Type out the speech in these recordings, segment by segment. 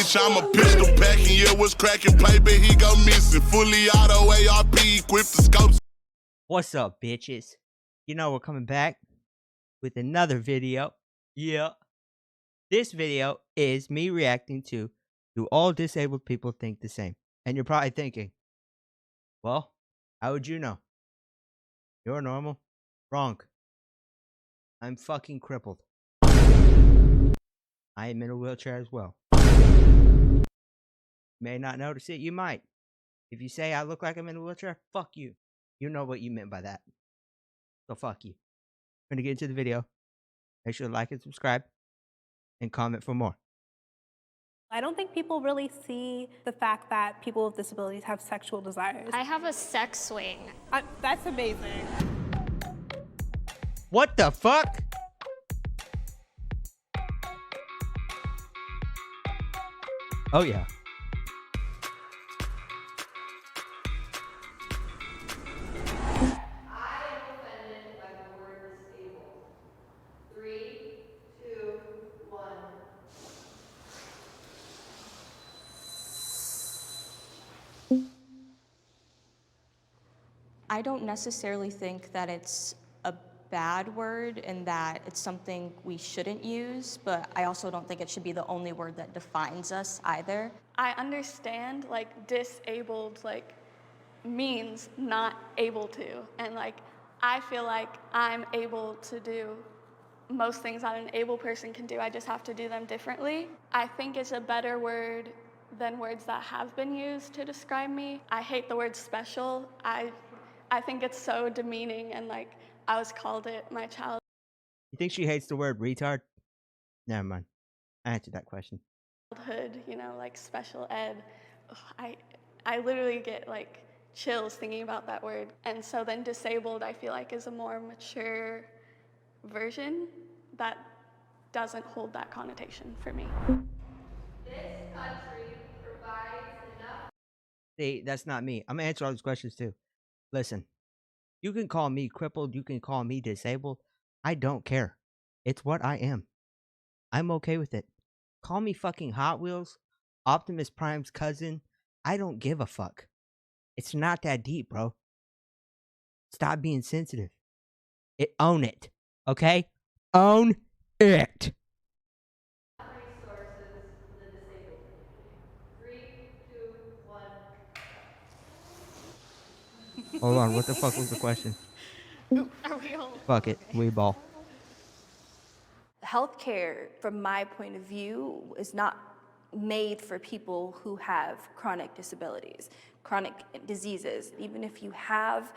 bitch, I'm a pistol packing. Yeah, what's cracking? Play, but he go missing. Fully auto ARP, equipped the scopes. What's up, bitches? You know we're coming back with another video. Yeah. This video is me reacting to do all disabled people think the same? And you're probably thinking, well, how would you know? You're normal? Wrong. I'm fucking crippled. I am in a wheelchair as well. You may not notice it, you might. If you say I look like I'm in a wheelchair, fuck you. You know what you meant by that. So fuck you. We're gonna get into the video. Make sure to like and subscribe and comment for more. I don't think people really see the fact that people with disabilities have sexual desires. I have a sex swing. That's amazing. What the fuck? Oh yeah. I don't necessarily think that it's a bad word and that it's something we shouldn't use, but I also don't think it should be the only word that defines us either. I understand, like, disabled, like, means not able to. And, like, I feel like I'm able to do most things that an able person can do. I just have to do them differently. I think it's a better word than words that have been used to describe me. I hate the word special. I think it's so demeaning, and like I was called it my childhood. You think she hates the word retard? Never mind. I answered that question. You know, like special ed. Ugh, I literally get like chills thinking about that word. And so then disabled, I feel like, is a more mature version that doesn't hold that connotation for me. This country provides enough. See, that's not me. I'm gonna answer all these questions too. Listen, you can call me crippled, you can call me disabled. I don't care. It's what I am. I'm okay with it. Call me fucking Hot Wheels, Optimus Prime's cousin. I don't give a fuck. It's not that deep, bro. Stop being sensitive. Own it, okay? Own it. Resources for the disabled. 3, 2, 1. Hold on, what the fuck was the question? Are we all? Fuck it, we ball. Healthcare, from my point of view, is not made for people who have chronic disabilities, chronic diseases. Even if you have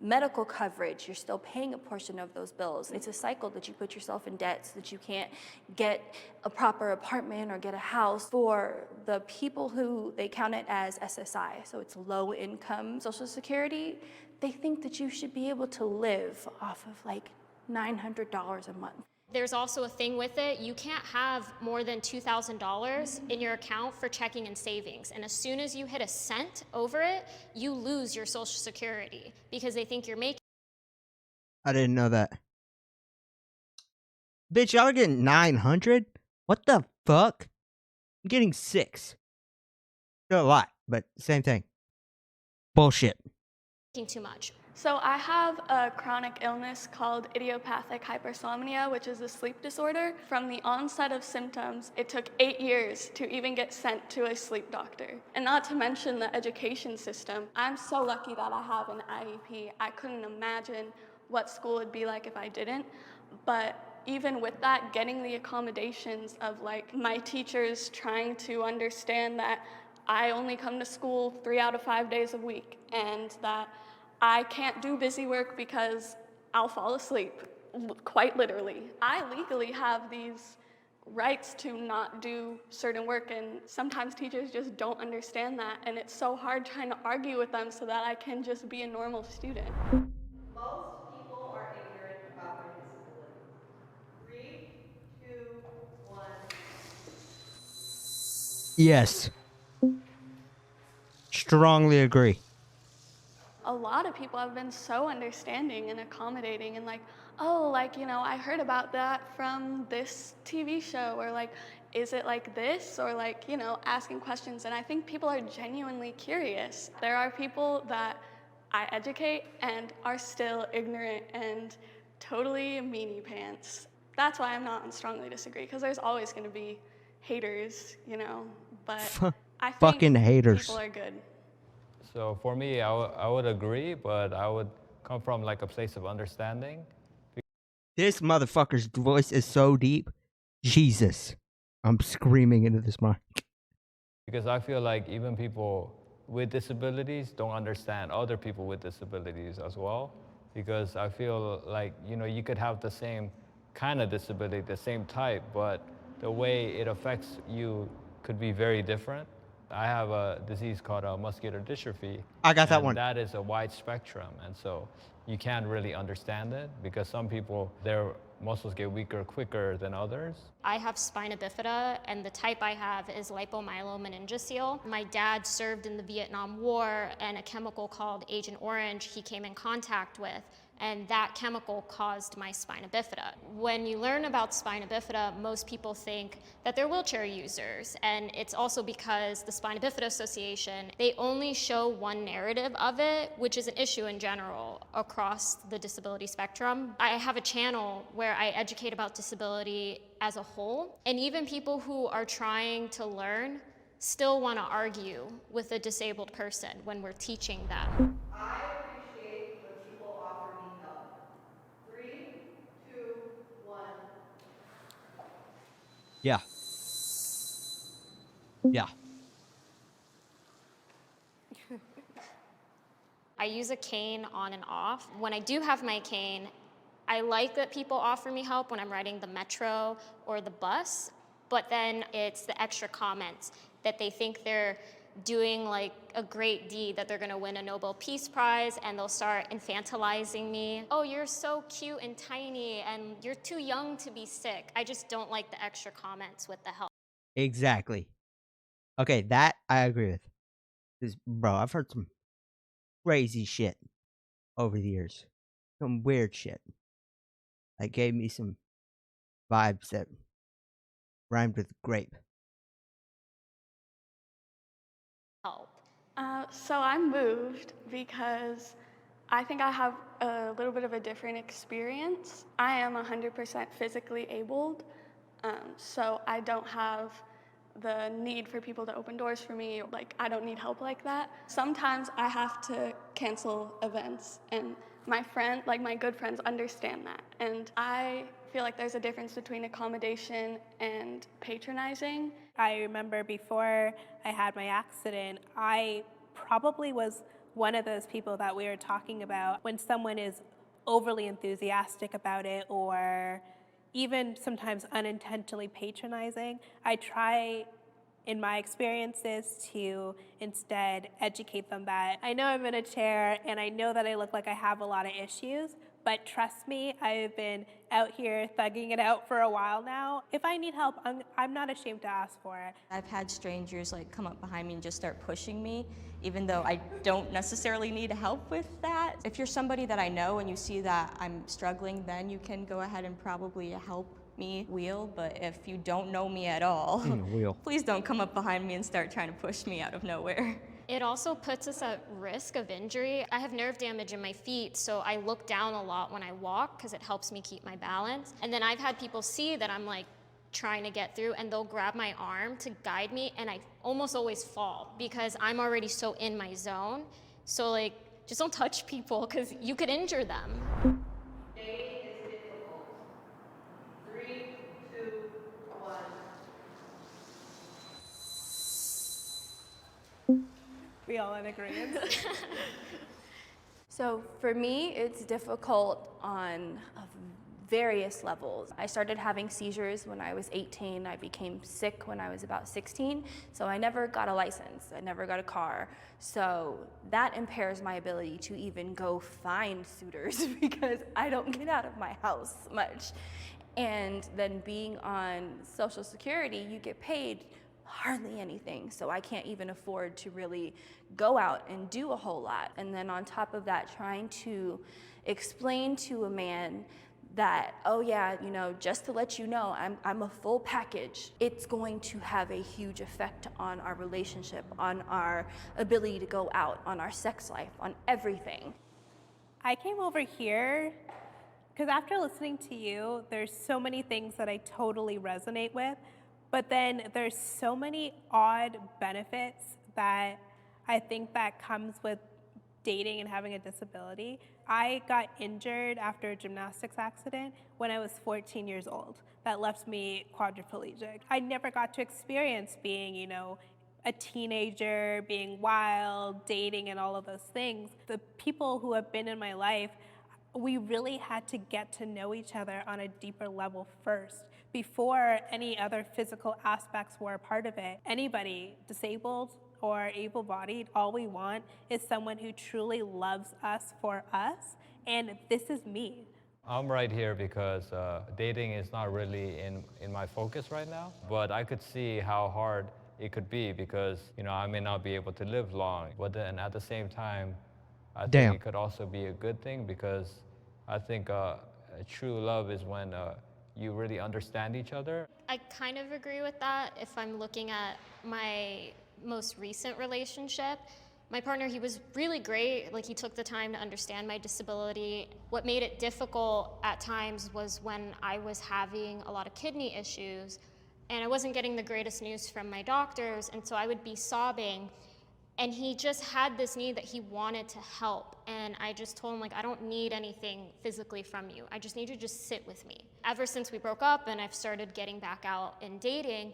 medical coverage, you're still paying a portion of those bills. It's a cycle that you put yourself in debt so that you can't get a proper apartment or get a house. For the people who they count it as SSI, so it's low income Social Security, they think that you should be able to live off of like $900 a month. There's also a thing with it. You can't have more than $2,000 in your account for checking and savings. And as soon as you hit a cent over it, you lose your Social Security because they think you're making. I didn't know that. Bitch, y'all are getting 900? What the fuck? I'm getting 6. Still a lot, but same thing. Bullshit. Too much. So I have a chronic illness called idiopathic hypersomnia, which is a sleep disorder. From the onset of symptoms, it took 8 years to even get sent to a sleep doctor. And not to mention the education system. I'm so lucky that I have an IEP. I couldn't imagine what school would be like if I didn't. But even with that, getting the accommodations of like my teachers trying to understand that I only come to school 3 out of 5 days a week, and that I can't do busy work because I'll fall asleep, quite literally. I legally have these rights to not do certain work, and sometimes teachers just don't understand that, and it's so hard trying to argue with them so that I can just be a normal student. Most people are ignorant about their disability. 3, 2, 1. Yes. Strongly agree. A lot of people have been so understanding and accommodating and like, oh, like, you know, I heard about that from this TV show, or like, is it like this? Or like, you know, asking questions. And I think people are genuinely curious. There are people that I educate and are still ignorant and totally meanie pants. That's why I'm not on strongly disagree, because there's always going to be haters, you know, but I think Fucking haters. people are good. So for me, I would agree, but I would come from like a place of understanding. This motherfucker's voice is so deep. Jesus. I'm screaming into this mic. Because I feel like even people with disabilities don't understand other people with disabilities as well. Because I feel like, you know, you could have the same kind of disability, the same type, but the way it affects you could be very different. I have a disease called muscular dystrophy. I got that and one. That is a wide spectrum, and so you can't really understand it because some people, their muscles get weaker quicker than others. I have spina bifida, and the type I have is lipomyelomeningocele. My dad served in the Vietnam War, and a chemical called Agent Orange he came in contact with, and that chemical caused my spina bifida. When you learn about spina bifida, most people think that they're wheelchair users, and it's also because the Spina Bifida Association, they only show one narrative of it, which is an issue in general across the disability spectrum. I have a channel where I educate about disability as a whole, and even people who are trying to learn still want to argue with a disabled person when we're teaching them. I appreciate when people offer me help. 3, 2, 1. Yeah. Yeah. I use a cane on and off. When I do have my cane, I like that people offer me help when I'm riding the metro or the bus, but then it's the extra comments that they think they're doing like a great deed, that they're gonna win a Nobel Peace Prize, and they'll start infantilizing me. Oh, you're so cute and tiny, and you're too young to be sick. I just don't like the extra comments with the help. Exactly. Okay, that I agree with. 'Cause, bro, I've heard some crazy shit over the years. Some weird shit. That gave me some vibes that rhymed with grape. So I moved because I think I have a little bit of a different experience. I am 100% physically abled, so I don't have the need for people to open doors for me. Like, I don't need help like that. Sometimes I have to cancel events, and my good friends understand that. And I feel like there's a difference between accommodation and patronizing. I remember before I had my accident, I probably was one of those people that we were talking about when someone is overly enthusiastic about it or even sometimes unintentionally patronizing. I try, in my experiences, to instead educate them that I know I'm in a chair and I know that I look like I have a lot of issues, but trust me, I've been out here thugging it out for a while now. If I need help, I'm not ashamed to ask for it. I've had strangers like come up behind me and just start pushing me, even though I don't necessarily need help with that. If you're somebody that I know and you see that I'm struggling, then you can go ahead and probably help me wheel. But if you don't know me at all, Wheel. please don't come up behind me and start trying to push me out of nowhere. It also puts us at risk of injury. I have nerve damage in my feet, so I look down a lot when I walk because it helps me keep my balance. And then I've had people see that I'm like trying to get through, and they'll grab my arm to guide me, and I almost always fall because I'm already so in my zone. So like, just don't touch people because you could injure them. Dating is difficult. 3, 2, 1. We all in agreement. So for me, it's difficult on various levels. I started having seizures when I was 18. I became sick when I was about 16. So I never got a license. I never got a car. So that impairs my ability to even go find suitors because I don't get out of my house much. And then being on Social Security, you get paid hardly anything, so I can't even afford to really go out and do a whole lot. And then on top of that, trying to explain to a man that, oh yeah, you know, just to let you know, I'm a full package, it's going to have a huge effect on our relationship, on our ability to go out, on our sex life, on everything. I came over here because after listening to you, there's so many things that I totally resonate with, but then there's so many odd benefits that I think that comes with dating and having a disability. I got injured after a gymnastics accident when I was 14 years old. That left me quadriplegic. I never got to experience being, you know, a teenager, being wild, dating, and all of those things. The people who have been in my life, we really had to get to know each other on a deeper level first before any other physical aspects were a part of it. Anybody, disabled or able-bodied, all we want is someone who truly loves us for us, and this is me. I'm right here because dating is not really in my focus right now, but I could see how hard it could be because, you know, I may not be able to live long, but then at the same time, I think it could also be a good thing because I think true love is when you really understand each other. I kind of agree with that. If I'm looking at my most recent relationship, my partner, he was really great. Like, he took the time to understand my disability. What made it difficult at times was when I was having a lot of kidney issues and I wasn't getting the greatest news from my doctors, and so I would be sobbing. And he just had this need that he wanted to help. And I just told him, like, I don't need anything physically from you. I just need you to just sit with me. Ever since we broke up and I've started getting back out and dating,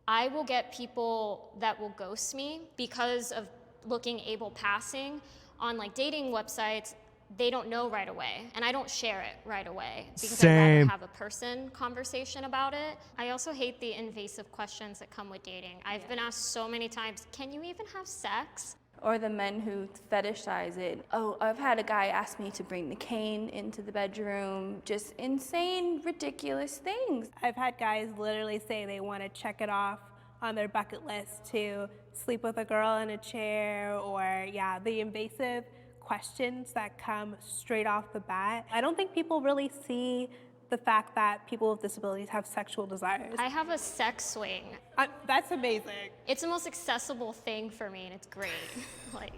I will get people that will ghost me because of looking able passing on like dating websites. They don't know right away, and I don't share it right away because I'd rather have a person conversation about it. I also hate the invasive questions that come with dating. I've been asked so many times, can you even have sex? Or the men who fetishize it. Oh, I've had a guy ask me to bring the cane into the bedroom. Just insane, ridiculous things. I've had guys literally say they want to check it off on their bucket list to sleep with a girl in a chair, or yeah, the invasive questions that come straight off the bat. I don't think people really see the fact that people with disabilities have sexual desires. I have a sex swing. That's amazing. It's the most accessible thing for me, and it's great. Like,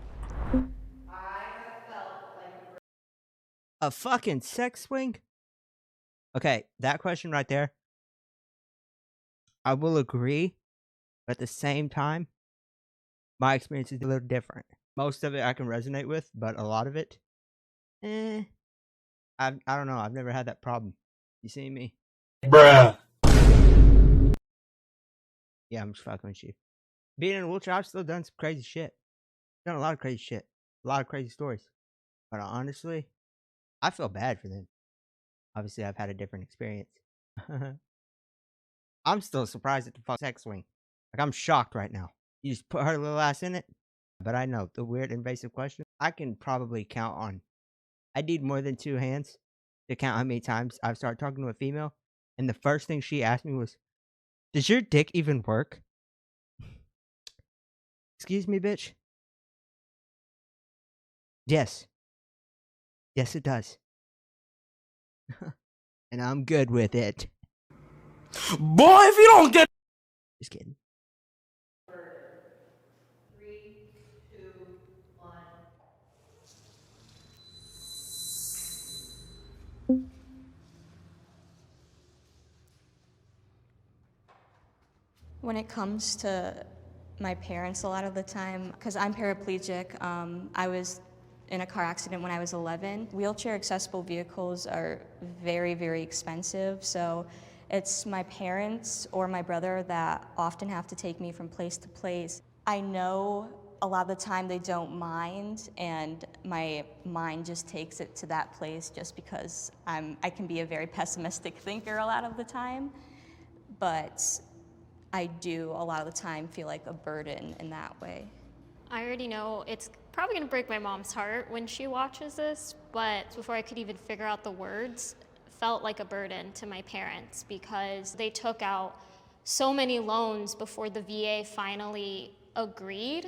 A fucking sex swing? Okay, that question right there, I will agree, but at the same time, my experience is a little different. Most of it I can resonate with, but a lot of it, I don't know. I've never had that problem. You see me? Bruh. Yeah, I'm just fucking with you. Being in a wheelchair, I've still done some crazy shit. Done a lot of crazy shit. A lot of crazy stories. But honestly, I feel bad for them. Obviously, I've had a different experience. I'm still surprised at the fuck sex swing. Like, I'm shocked right now. You just put her little ass in it. But I know, the weird invasive question, I can probably count on. I need more than 2 hands to count how many times I've started talking to a female, and the first thing she asked me was, does your dick even work? Excuse me, bitch? Yes. Yes, it does. And I'm good with it. Boy, if you don't get... Just kidding. 3, 2, 1. When it comes to my parents, a lot of the time, because I'm paraplegic, I was in a car accident when I was 11. Wheelchair accessible vehicles are very, very expensive, so it's my parents or my brother that often have to take me from place to place. I know a lot of the time they don't mind, and my mind just takes it to that place just because I can be a very pessimistic thinker a lot of the time, but I do a lot of the time feel like a burden in that way. I already know it's probably gonna break my mom's heart when she watches this, but before I could even figure out the words, felt like a burden to my parents because they took out so many loans before the VA finally agreed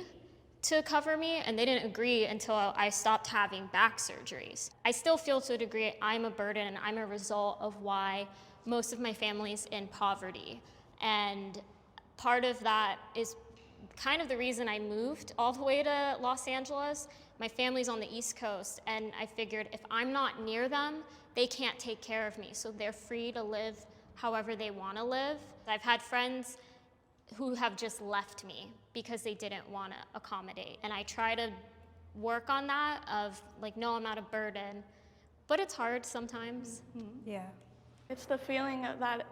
to cover me, and they didn't agree until I stopped having back surgeries. I still feel to a degree I'm a burden and I'm a result of why most of my family's in poverty. And part of that is kind of the reason I moved all the way to Los Angeles. My family's on the East Coast, and I figured if I'm not near them, they can't take care of me, so they're free to live however they want to live. I've had friends who have just left me because they didn't want to accommodate. And I try to work on that of like, no, I'm not a burden, but it's hard sometimes. Yeah. It's the feeling of that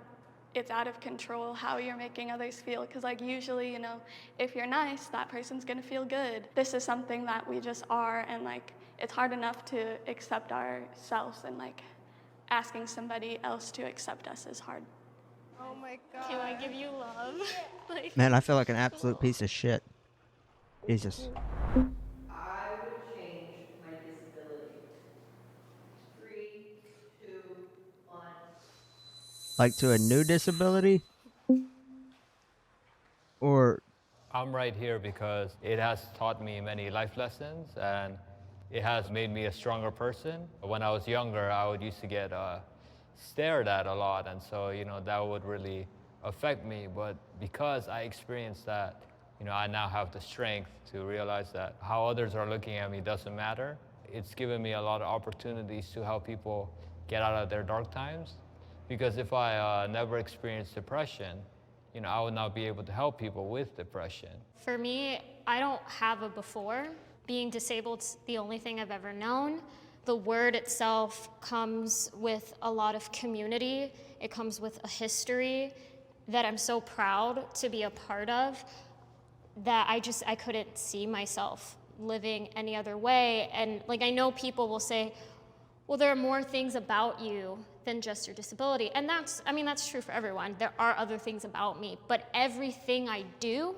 it's out of control how you're making others feel, because like usually, you know, if you're nice, that person's gonna feel good. This is something that we just are, and like it's hard enough to accept ourselves, and like asking somebody else to accept us is hard. Oh my God. Can I give you love? Like, Man, I feel like an absolute piece of shit. Jesus. I would change my disability. 3, 2, 1. Like to a new disability? Or I'm right here because it has taught me many life lessons, and it has made me a stronger person. When I was younger, I would used to get stared at a lot, and so, you know, that would really affect me. But because I experienced that, you know, I now have the strength to realize that how others are looking at me doesn't matter. It's given me a lot of opportunities to help people get out of their dark times. Because if I never experienced depression, you know, I would not be able to help people with depression. for me, I don't have a before. Being disabled's the only thing I've ever known. The word itself comes with a lot of community. It comes with a history that I'm so proud to be a part of, that I couldn't see myself living any other way. And like, I know people will say, well, there are more things about you than just your disability. And that's true for everyone. There are other things about me, but everything I do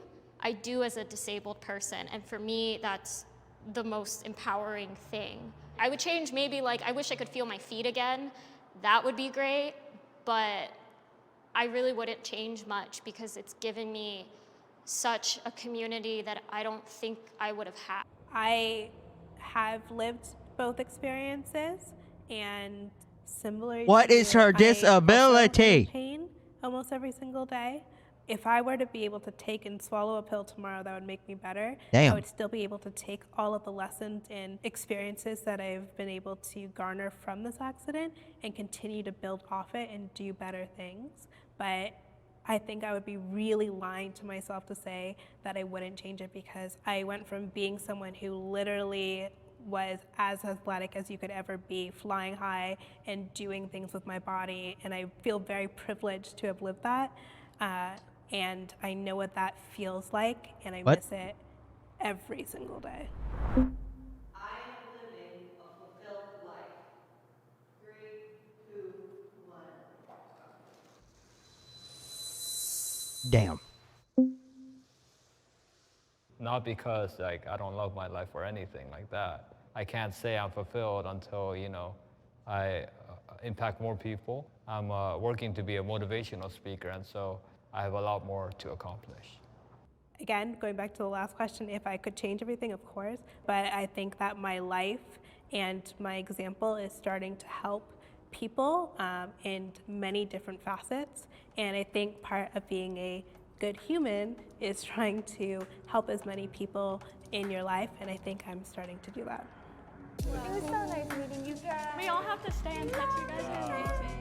as a disabled person. And for me, that's the most empowering thing. I would change maybe, like, I wish I could feel my feet again. That would be great, but I really wouldn't change much because it's given me such a community that I don't think I would have had. I have lived both experiences, and similar what to is you, her I also am in disability? pain almost every single day. If I were to be able to take and swallow a pill tomorrow that would make me better, Damn. I would still be able to take all of the lessons and experiences that I've been able to garner from this accident and continue to build off it and do better things. But I think I would be really lying to myself to say that I wouldn't change it, because I went from being someone who literally was as athletic as you could ever be, flying high and doing things with my body, and I feel very privileged to have lived that. And I know what that feels like, and I What? miss it every single day. I am living a fulfilled life. 3, 2, 1. Damn. Not because like I don't love my life or anything like that. I can't say I'm fulfilled until, you know, I impact more people. I'm working to be a motivational speaker, and so I have a lot more to accomplish. Again, going back to the last question, if I could change everything, of course, but I think that my life and my example is starting to help people in many different facets, and I think part of being a good human is trying to help as many people in your life, and I think I'm starting to do that. It was so nice meeting you guys. We all have to stay in touch. You guys are amazing.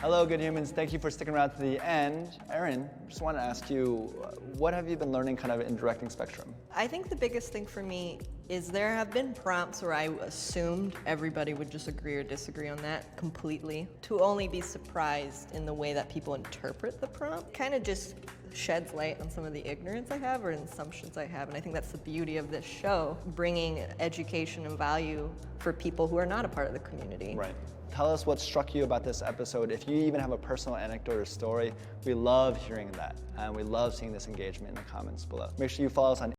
Hello, good humans. Thank you for sticking around to the end. Erin, just want to ask you, what have you been learning kind of in directing Spectrum? I think the biggest thing for me is there have been prompts where I assumed everybody would just agree or disagree on that completely. To only be surprised in the way that people interpret the prompt kind of just sheds light on some of the ignorance I have or assumptions I have. And I think that's the beauty of this show, bringing education and value for people who are not a part of the community. Right. Tell us what struck you about this episode. If you even have a personal anecdote or story, we love hearing that. And we love seeing this engagement in the comments below. Make sure you follow us on.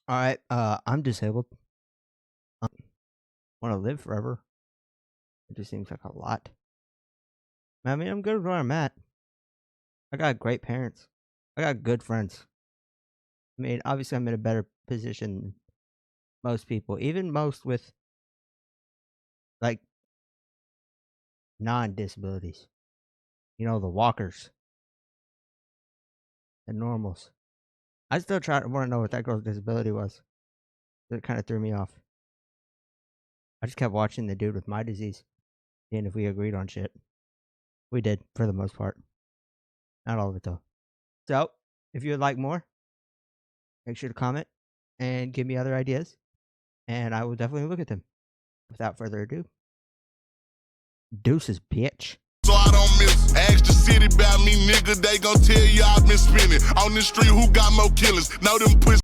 All right, I'm disabled. Want to live forever. It just seems like a lot. I mean, I'm good where I'm at. I got great parents. I got good friends. I mean, obviously, I'm in a better position than most people, even most with like non-disabilities. You know, the walkers, the normals. I still want to know what that girl's disability was. It kind of threw me off. I just kept watching the dude with my disease, seeing if we agreed on shit. We did, for the most part. Not all of it, though. So, if you would like more, make sure to comment and give me other ideas, and I will definitely look at them. Without further ado, deuces, bitch. So I don't miss. Ask the city about me, nigga. They gon' tell you I've been spinning on the street. Who got more killers? Know them pussy.